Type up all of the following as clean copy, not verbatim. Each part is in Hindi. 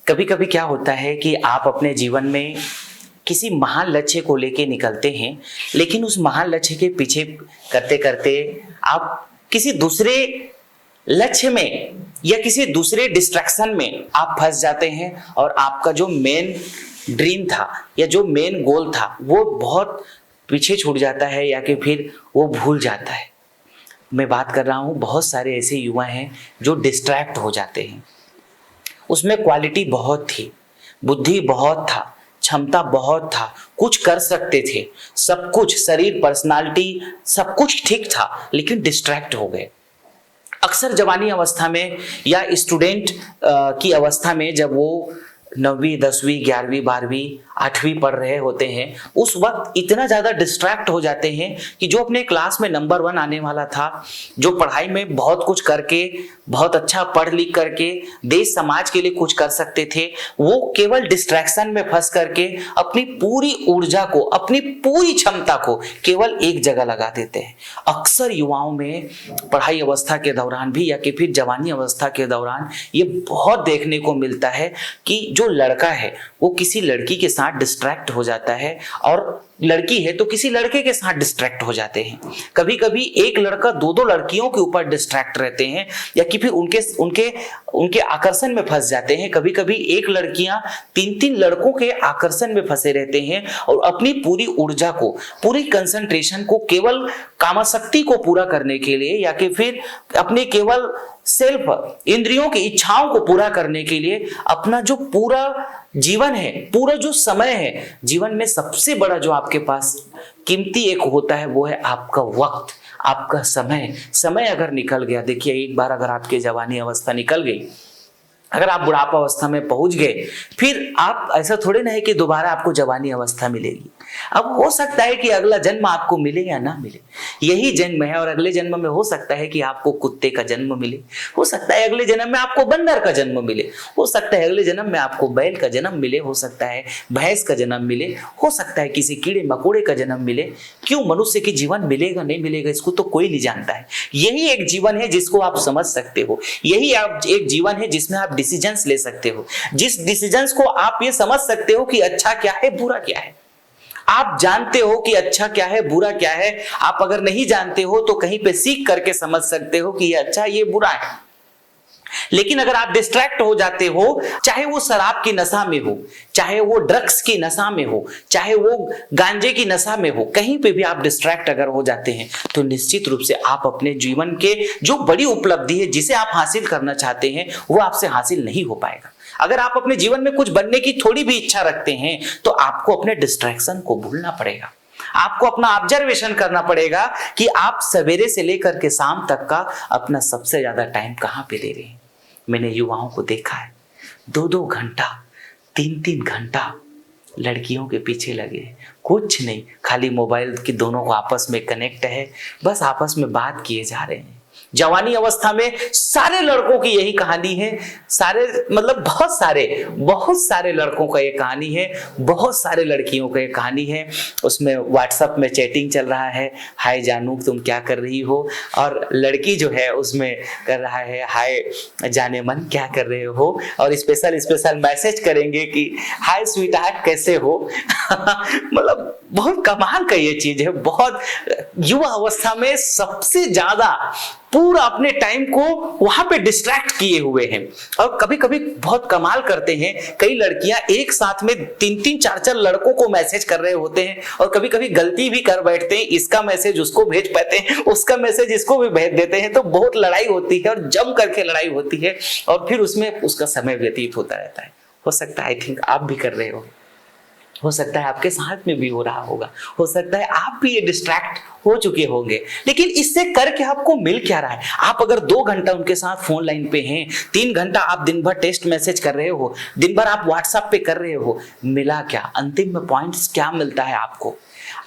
कभी कभी क्या होता है कि आप अपने जीवन में किसी महान लक्ष्य को लेके निकलते हैं, लेकिन उस महान लक्ष्य के पीछे करते करते आप किसी दूसरे लक्ष्य में या किसी दूसरे डिस्ट्रैक्शन में आप फंस जाते हैं और आपका जो मेन ड्रीम था या जो मेन गोल था वो बहुत पीछे छूट जाता है या कि फिर वो भूल जाता है। मैं बात कर रहा हूँ, बहुत सारे ऐसे युवा हैं जो डिस्ट्रैक्ट हो जाते हैं। उसमें क्वालिटी बहुत थी, बुद्धि बहुत था, क्षमता बहुत था, कुछ कर सकते थे, सब कुछ, शरीर, पर्सनालिटी, सब कुछ ठीक था, लेकिन डिस्ट्रैक्ट हो गए। अक्सर जवानी अवस्था में या स्टूडेंट की अवस्था में जब वो 9वीं 10वीं 11वीं 12वीं 8वीं पढ़ रहे होते हैं, उस वक्त इतना ज़्यादा डिस्ट्रैक्ट हो जाते हैं कि जो अपने क्लास में नंबर 1 आने वाला था, जो पढ़ाई में बहुत कुछ करके, बहुत अच्छा पढ़ लिख करके देश समाज के लिए कुछ कर सकते थे, वो केवल डिस्ट्रैक्शन में फंस करके अपनी पूरी ऊर्जा को, अपनी पूरी क्षमता को केवल एक जगह लगा देते हैं। अक्सर युवाओं में पढ़ाई अवस्था के दौरान भी या कि फिर जवानी अवस्था के दौरान ये बहुत देखने को मिलता है कि जो लड़का है वो किसी लड़की के साथ डिस्ट्रैक्ट हो जाता है और लड़की है तो किसी लड़के के साथ डिस्ट्रैक्ट हो जाते हैं। कभी कभी एक लड़का दो लड़कियों के ऊपर डिस्ट्रैक्ट रहते हैं या कि फिर उनके आकर्षण में फंस जाते हैं। कभी कभी एक लड़कियां 3 लड़कों के आकर्षण में फंसे रहते हैं और अपनी पूरी ऊर्जा को, पूरी कंसंट्रेशन को केवल कामासक्ति को पूरा करने के लिए या कि फिर अपने केवल सेल्फ इंद्रियों की इच्छाओं को पूरा करने के लिए अपना जो पूरा जीवन है, पूरा जो समय है, जीवन में सबसे बड़ा जो आपके पास कीमती एक होता है वो है आपका वक्त, आपका समय। समय अगर निकल गया, देखिए एक बार अगर आपकी जवानी अवस्था निकल गई, अगर आप बुढ़ापा अवस्था में पहुंच गए, फिर आप ऐसा थोड़े ना है कि दोबारा आपको जवानी अवस्था मिलेगी। अब हो सकता है कि अगला जन्म आपको मिले या ना मिले, यही जन्म है। और अगले जन्म में हो सकता है कि आपको कुत्ते का जन्म मिले, हो सकता है अगले जन्म में आपको बंदर का जन्म मिले, हो सकता है अगले जन्म में आपको बैल का जन्म मिले, हो सकता है भैंस का जन्म मिले, हो सकता है किसी कीड़े मकोड़े का जन्म मिले। क्यों मनुष्य की जीवन मिलेगा नहीं मिलेगा इसको तो कोई नहीं जानता है। यही एक जीवन है जिसको आप समझ सकते हो, यही आप एक जीवन है जिसमें आप डिसीजंस ले सकते हो, जिस डिसीजंस को आप ये समझ सकते हो कि अच्छा क्या है बुरा क्या है। आप जानते हो कि अच्छा क्या है बुरा क्या है। आप अगर नहीं जानते हो तो कहीं पे सीख करके समझ सकते हो कि ये अच्छा ये बुरा है। लेकिन अगर आप डिस्ट्रैक्ट हो जाते हो, चाहे वो शराब की नशा में हो, चाहे वो ड्रग्स की नशा में हो, चाहे वो गांजे की नशा में हो, कहीं पे भी आप डिस्ट्रैक्ट अगर हो जाते हैं तो निश्चित रूप से आप अपने जीवन के जो बड़ी उपलब्धि है जिसे आप हासिल करना चाहते हैं वो आपसे हासिल नहीं हो पाएगा। अगर आप अपने जीवन में कुछ बनने की थोड़ी भी इच्छा रखते हैं तो आपको अपने डिस्ट्रैक्शन को भूलना पड़ेगा। आपको अपना ऑब्जर्वेशन करना पड़ेगा कि आप सवेरे से लेकर के शाम तक का अपना सबसे ज्यादा टाइम कहां पे दे रहे हैं। मैंने युवाओं को देखा है 2-2 घंटा 3-3 घंटा लड़कियों के पीछे लगे, कुछ नहीं, खाली मोबाइल की दोनों को आपस में कनेक्ट है, बस आपस में बात किए जा रहे हैं। जवानी अवस्था में सारे लड़कों की यही कहानी है, सारे मतलब बहुत सारे लड़कों का ये कहानी है, बहुत सारे लड़कियों का ये कहानी है। उसमें व्हाट्सएप में चैटिंग चल रहा है, हाय जानू तुम क्या कर रही हो, और लड़की जो है उसमें कर रहा है हाय जाने मन क्या कर रहे हो, और स्पेशल मैसेज करेंगे कि हाय स्वीट हार्ट कैसे हो। मतलब बहुत कमाल का ये चीज है। बहुत युवा अवस्था में सबसे ज्यादा पूरा अपने टाइम को वहां पे डिस्ट्रैक्ट किए हुए हैं। और कभी कभी बहुत कमाल करते हैं, कई लड़कियां एक साथ में 3-3 4-4 लड़कों को मैसेज कर रहे होते हैं और कभी कभी गलती भी कर बैठते हैं, इसका मैसेज उसको भेज पाते हैं, उसका मैसेज इसको भी भेज देते हैं, तो बहुत लड़ाई होती है और जम करके लड़ाई होती है और फिर उसमें उसका समय व्यतीत होता रहता है। हो सकता है आई थिंक आप भी कर रहे हो सकता है आपके साथ में भी हो रहा होगा, हो सकता है आप भी ये डिस्ट्रैक्ट हो चुके होंगे। लेकिन इससे करके आपको मिल क्या रहा है? आप अगर 2 घंटा उनके साथ फोन लाइन पे हैं, 3 घंटा आप दिन भर टेक्स्ट मैसेज कर रहे हो, दिन भर आप व्हाट्सएप पे कर रहे हो, मिला क्या? अंतिम में पॉइंट्स क्या मिलता है आपको?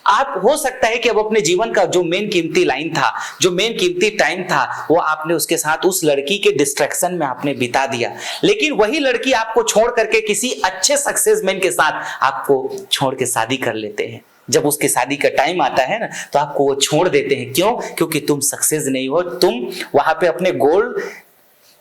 आप हो सकता है कि अब अपने जीवन का जो मेन कीमती लाइन था, जो मेन कीमती टाइम था, वो आपने उसके साथ उस लड़की के डिस्ट्रैक्शन में आपने बिता दिया। लेकिन वही लड़की आपको छोड़ करके किसी अच्छे सक्सेसमैन के साथ आपको छोड़ के शादी कर लेते हैं। जब उसके शादी का टाइम आता है ना तो आपको वो छोड़ देते हैं। क्यों? क्योंकि तुम सक्सेस नहीं हो, तुम वहां पे अपने गोल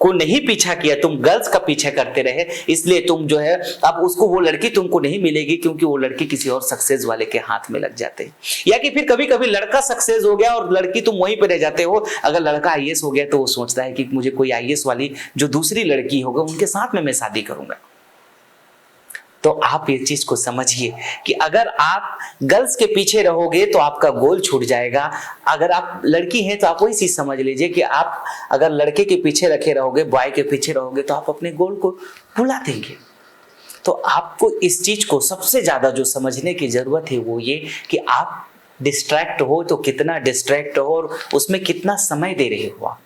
को नहीं पीछा किया, तुम गर्ल्स का पीछा करते रहे, इसलिए तुम जो है अब उसको वो लड़की तुमको नहीं मिलेगी, क्योंकि वो लड़की किसी और सक्सेस वाले के हाथ में लग जाते हैं। या कि फिर कभी कभी लड़का सक्सेस हो गया और लड़की तुम वहीं पे रह जाते हो। अगर लड़का आईएएस हो गया तो वो सोचता है कि मुझे कोई आईएएस वाली जो दूसरी लड़की होगा उनके साथ में मैं शादी करूंगा। तो आप ये चीज को समझिए कि अगर आप गर्ल्स के पीछे रहोगे तो आपका गोल छूट जाएगा। अगर आप लड़की हैं तो आप वही चीज समझ लीजिए कि आप अगर लड़के के पीछे रखे रहोगे, बॉय के पीछे रहोगे, तो आप अपने गोल को भुला देंगे। तो आपको इस चीज को सबसे ज्यादा जो समझने की जरूरत है वो ये कि आप डिस्ट्रैक्ट हो तो कितना डिस्ट्रैक्ट हो और उसमें कितना समय दे रहे हो आप।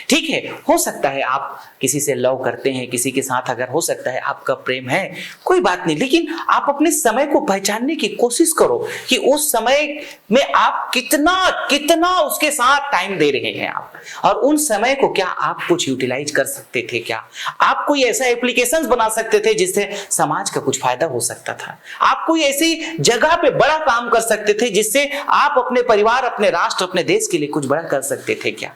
ठीक है, हो सकता है आप किसी से लव करते हैं, किसी के साथ अगर हो सकता है आपका प्रेम है, कोई बात नहीं, लेकिन आप अपने समय को पहचानने की कोशिश करो कि उस समय में आप कितना कितना उसके साथ टाइम दे रहे हैं आप, और उन समय को क्या आप कुछ यूटिलाइज कर सकते थे, क्या आप कोई ऐसा एप्लीकेशंस बना सकते थे जिससे समाज का कुछ फायदा हो सकता था, आप कोई ऐसी जगह पे बड़ा काम कर सकते थे जिससे आप अपने परिवार, अपने राष्ट्र, अपने देश के लिए कुछ बड़ा कर सकते थे क्या।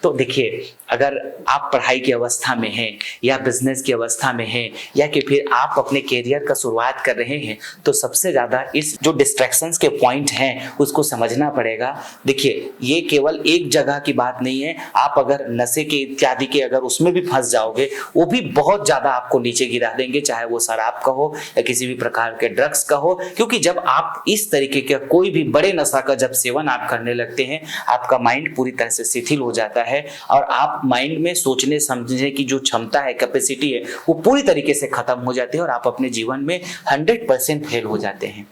तो देखिए, अगर आप पढ़ाई की अवस्था में हैं या बिजनेस की अवस्था में हैं या कि फिर आप अपने कैरियर का शुरुआत कर रहे हैं, तो सबसे ज़्यादा इस जो डिस्ट्रैक्शंस के पॉइंट हैं उसको समझना पड़ेगा। देखिए, ये केवल एक जगह की बात नहीं है। आप अगर नशे के इत्यादि के अगर उसमें भी फंस जाओगे, वो भी बहुत ज़्यादा आपको नीचे गिरा देंगे, चाहे वो शराब का हो या किसी भी प्रकार के ड्रग्स का हो। क्योंकि जब आप इस तरीके का कोई भी बड़े नशा का जब सेवन आप करने लगते हैं, आपका माइंड पूरी तरह से शिथिल हो जाता है और आप माइंड में सोचने समझने की जो क्षमता है, कैपेसिटी है, वो पूरी तरीके से खत्म हो जाती है और आप अपने जीवन में 100% फेल हो जाते हैं।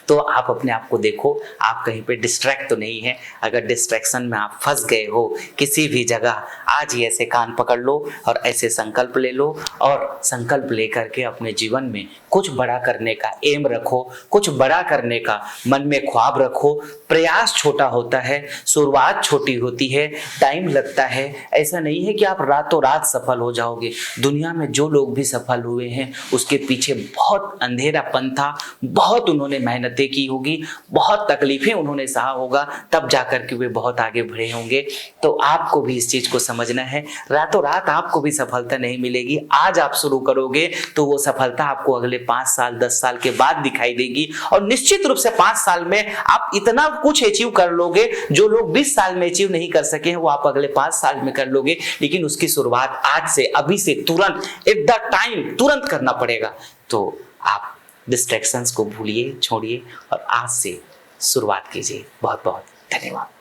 तो आप अपने आप को देखो, आप कहीं पे डिस्ट्रैक्ट तो नहीं है। अगर डिस्ट्रैक्शन में आप फंस गए हो किसी भी जगह, आज ही ऐसे कान पकड़ लो और ऐसे संकल्प ले लो और संकल्प लेकर के अपने जीवन में कुछ बड़ा करने का एम रखो, कुछ बड़ा करने का मन में ख्वाब रखो। प्रयास छोटा होता है, शुरुआत छोटी होती है, टाइम लगता है। ऐसा नहीं है कि आप रातों रात सफल हो जाओगे। दुनिया में जो लोग भी सफल हुए हैं उसके पीछे बहुत अंधेरापन था, बहुत उन्होंने मेहनतें की होगी, बहुत तकलीफें उन्होंने सहा होगा, तब जाकर के वे बहुत आगे बढ़े होंगे। तो आपको भी इस चीज को समझना है। रातों रात आपको भी सफलता नहीं मिलेगी। आज आप शुरू करोगे तो वो सफलता आपको अगले 5 साल 10 साल के बाद दिखाई देगी और निश्चित रूप से 5 साल में आप इतना कुछ अचीव कर लोगे जो लोग 20 साल में अचीव नहीं कर सके हैं, वो आप अगले 5 साल में कर लोगे। लेकिन उसकी शुरुआत आज से, अभी से, तुरंत, एट द टाइम तुरंत करना पड़ेगा। तो आप डिस्ट्रैक्शंस को भूलिए, छोड़िए और आज से शुरुआत कीजिए। बहुत बहुत धन्यवाद।